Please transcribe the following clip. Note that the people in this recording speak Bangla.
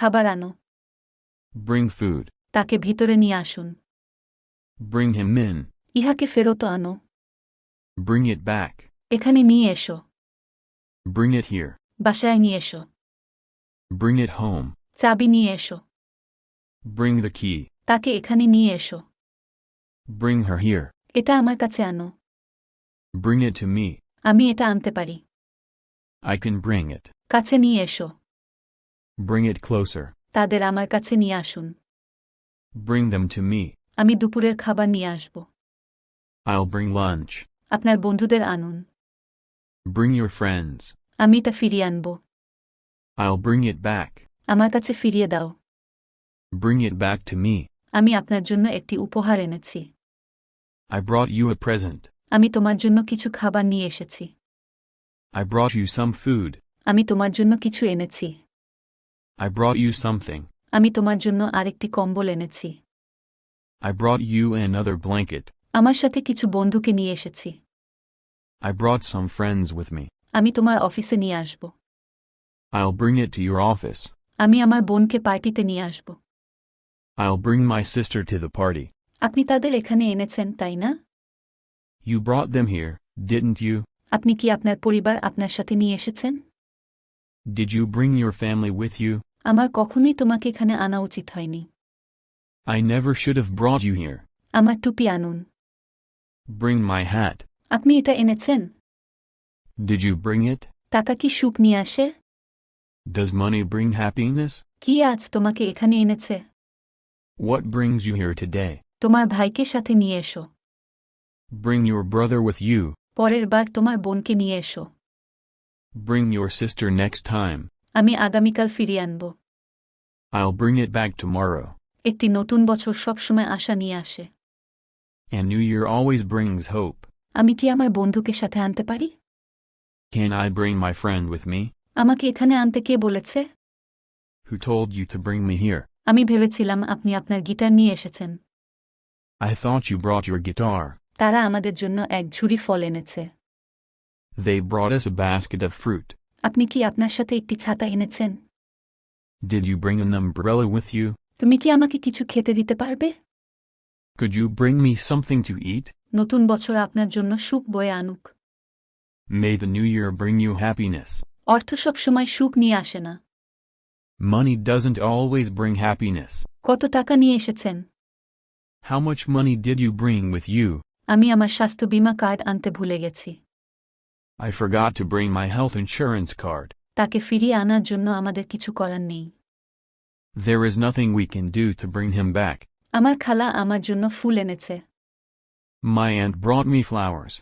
খাবার আনো। Bring food. তাকে ভিতরে নিয়ে আসুন। Bring him in. ইহাকে ফেরত আনো। Bring it back. এখানে নিয়ে এসো। Bring it here. বাসায় নিয়ে এসো। Bring it home. চাবি নিয়ে এসো। Bring the key. তাকে এখানে নিয়ে এসো। Bring her here. এটা আমার কাছে আনো। Bring it to me. আমি এটা আনতে পারি। I can bring it. কাছে নিয়ে এসো। Bring it closer. তাদের আমার কাছে নিয়ে আসুন। Bring them to me. আমি দুপুরের খাবার নিয়ে আসব। I'll bring lunch. আপনার বন্ধুদের আনুন। Bring your friends. আমি এটা ফিরিয়ে আনব। I'll bring it back. আমার কাছে ফিরিয়ে দাও। Bring it back to me. আমি আপনার জন্য একটি উপহার এনেছি। I brought you a present. আমি তোমার জন্য কিছু খাবার নিয়ে এসেছি। I brought you some food. আমি তোমার জন্য কিছু এনেছি। I brought you something. আমি তোমার জন্য আরেকটি কম্বল এনেছি। I brought you another blanket. আমার সাথে কিছু বন্ধুকে নিয়ে এসেছি। I brought some friends with me. আমি তোমার অফিসে নিয়ে আসব। I'll bring it to your office. আমি আমার বোনকে পার্টিতে নিয়ে আসব। I'll bring my sister to the party. আপনি তাদের এখানে এনেছেন, তাই না? You brought them here, didn't you? আপনি কি আপনার পরিবার আপনার সাথে নিয়ে এসেছেন? Did you bring your family with you? আমার কখনোই তোমাকে এখানে আনা উচিত হয়নি। I never should have brought you here. আমার টুপি আনুন। Bring my hat. আপনি এটা এনেছেন? Did you bring it? টাকা কি সুখ নিয়ে আসে? Does money bring happiness? কি আজ তোমাকে এখানে এনেছে? What brings you here today? তোমার ভাইকে সাথে নিয়ে এসো। Bring your brother with you. পরের বার তোমার বোনকে নিয়ে এসো। Bring your sister next time. আমি আগামীকাল ফিরিয়ে আনব। I'll bring it back tomorrow. একটি নতুন বছর সবসময় আশা নিয়ে আসে। And New Year always brings hope. আমি কি আমার বন্ধুকে সাথে আনতে পারি? Can I bring my friend with me? আমাকে এখানে আনতে কে বলেছে? Who told you to bring me here? আমি ভেবেছিলাম আপনি আপনার গিটার নিয়ে এসেছেন। I thought you brought your guitar. তারা আমাদের জন্য এক ঝুড়ি ফল এনেছে। They brought us a basket of fruit. আপনি কি আপনার সাথে একটি ছাতা এনেছেন? Did you bring an umbrella with you? তুমি কি আমাকে কিছু খেতে দিতে পারবে? Could you bring me something to eat? নতুন বছর আপনার জন্য সুখ বয়ে আনুক। May the new year bring you happiness. অর্থ সবসময় সুখ নিয়ে আসে না। Money doesn't always bring happiness. কত টাকা নিয়ে এসেছেন? How much money did you bring with you? আমি আমার স্বাস্থ্য বীমা কার্ড আনতে ভুলে গেছি। I forgot to bring my health insurance card. তাকে ফিরিয়ে আনার জন্য আমাদের কিছু করার নেই। There is nothing we can do to bring him back. আমার খালা আমার জন্য ফুল এনেছে। My aunt brought me flowers.